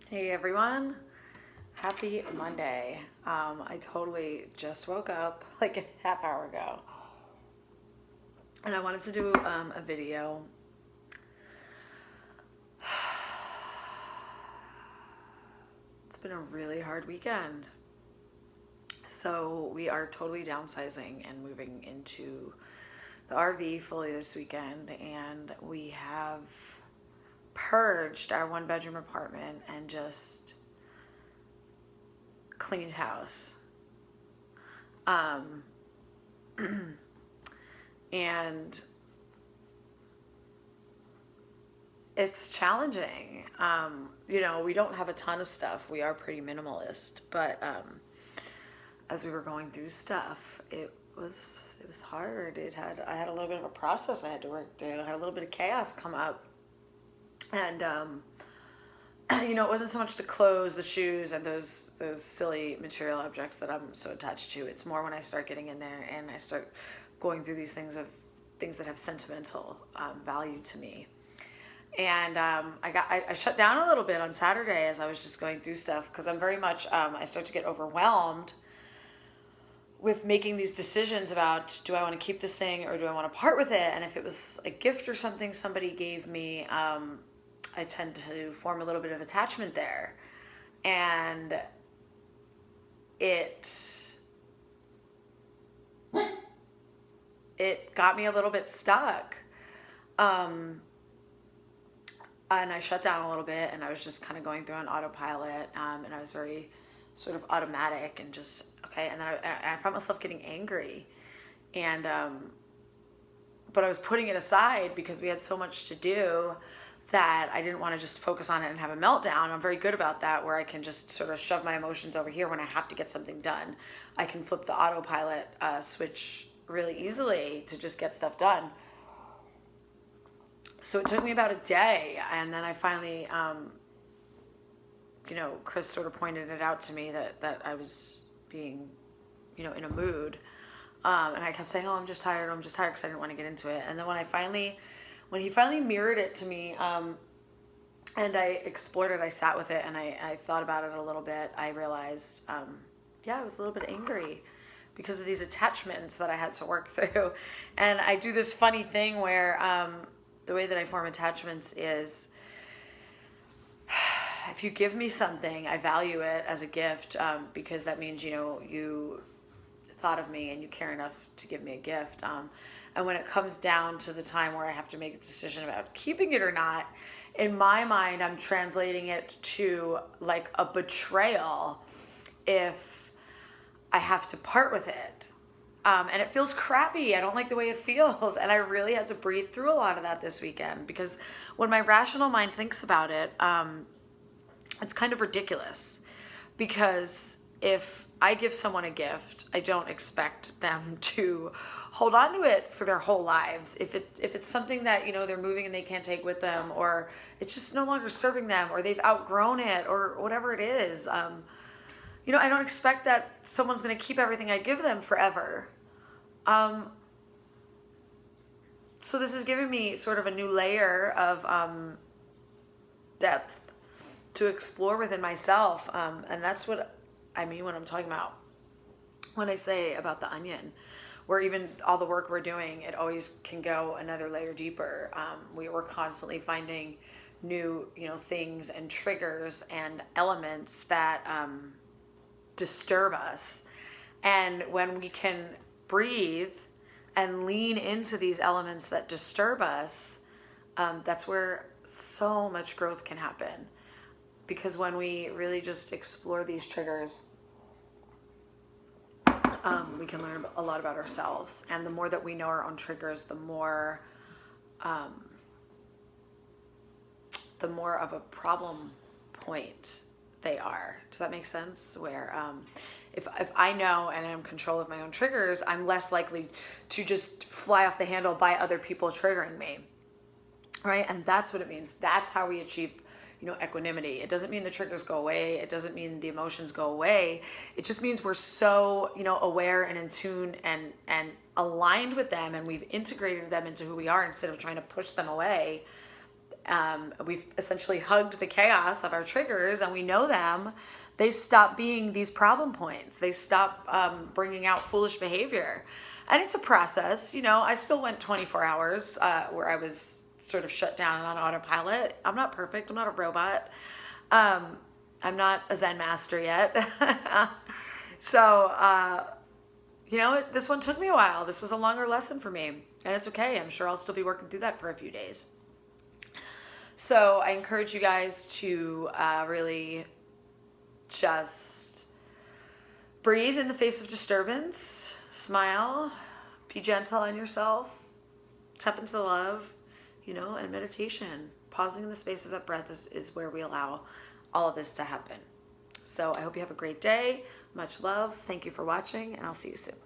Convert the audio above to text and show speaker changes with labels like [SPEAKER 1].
[SPEAKER 1] Hey everyone, happy Monday. I totally just woke up like a half hour ago and I wanted to do a video. It's been a really hard weekend. So we are totally downsizing and moving into the RV fully this weekend, and we have purged our one bedroom apartment and just cleaned house. Um, and it's challenging. We don't have a ton of stuff. We are pretty minimalist, but as we were going through stuff, it was hard. I had a little bit of a process I had to work through. I had a little bit of chaos come up, and it wasn't so much the clothes, the shoes, and those silly material objects that I'm so attached to. It's more when I start getting in there and I start going through these things that have sentimental value to me. And I shut down a little bit on Saturday as I was just going through stuff, because I'm very much I start to get overwhelmed with making these decisions about, do I want to keep this thing or do I want to part with it? And if it was a gift or something somebody gave me, I tend to form a little bit of attachment there, and it got me a little bit stuck. And I shut down a little bit, and I was just kind of going through an autopilot, and I was very sort of automatic and just okay. And then I found myself getting angry, and but I was putting it aside because we had so much to do that I didn't want to just focus on it and have a meltdown. I'm very good about that, where I can just sort of shove my emotions over here when I have to get something done. I can flip the autopilot switch really easily to just get stuff done. So it took me about a day, and then I finally, Chris sort of pointed it out to me that I was being, in a mood, and I kept saying, "Oh, I'm just tired. I'm just tired," because I didn't want to get into it. And then when he finally mirrored it to me, and I explored it, I sat with it, and I thought about it a little bit. I realized, I was a little bit angry because of these attachments that I had to work through, and I do this funny thing where. The way that I form attachments is, if you give me something, I value it as a gift, because that means, you thought of me and you care enough to give me a gift. And when it comes down to the time where I have to make a decision about keeping it or not, in my mind, I'm translating it to like a betrayal if I have to part with it. And it feels crappy. I don't like the way it feels. And I really had to breathe through a lot of that this weekend, because when my rational mind thinks about it, it's kind of ridiculous. Because if I give someone a gift, I don't expect them to hold on to it for their whole lives. If it's something that, they're moving and they can't take with them, or it's just no longer serving them, or they've outgrown it, or whatever it is, I don't expect that someone's going to keep everything I give them forever. So this is giving me sort of a new layer of depth to explore within myself, and that's what I mean when I'm talking about, when I say about the onion, where even all the work we're doing, it always can go another layer deeper. We're constantly finding new, things and triggers and elements that disturb us, and when we can breathe and lean into these elements that disturb us, that's where so much growth can happen. Because when we really just explore these triggers, we can learn a lot about ourselves. And the more that we know our own triggers, the more of a problem point they are. Does that make sense? Where if I know and I'm in control of my own triggers, I'm less likely to just fly off the handle by other people triggering me, right? And that's what it means. That's how we achieve, equanimity. It doesn't mean the triggers go away. It doesn't mean the emotions go away. It just means we're so, aware and in tune and aligned with them, and we've integrated them into who we are instead of trying to push them away. we've essentially hugged the chaos of our triggers and we know them, they stop being these problem points. They stop bringing out foolish behavior. And it's a process. You know, I still went 24 hours where I was sort of shut down on autopilot. I'm not perfect. I'm not a robot. I'm not a Zen master yet. So, you know, this one took me a while. This was a longer lesson for me. And it's okay. I'm sure I'll still be working through that for a few days. So I encourage you guys to really just breathe in the face of disturbance, smile, be gentle on yourself, tap into the love, you know, and meditation. Pausing in the space of that breath is where we allow all of this to happen. So I hope you have a great day. Much love. Thank you for watching, and I'll see you soon.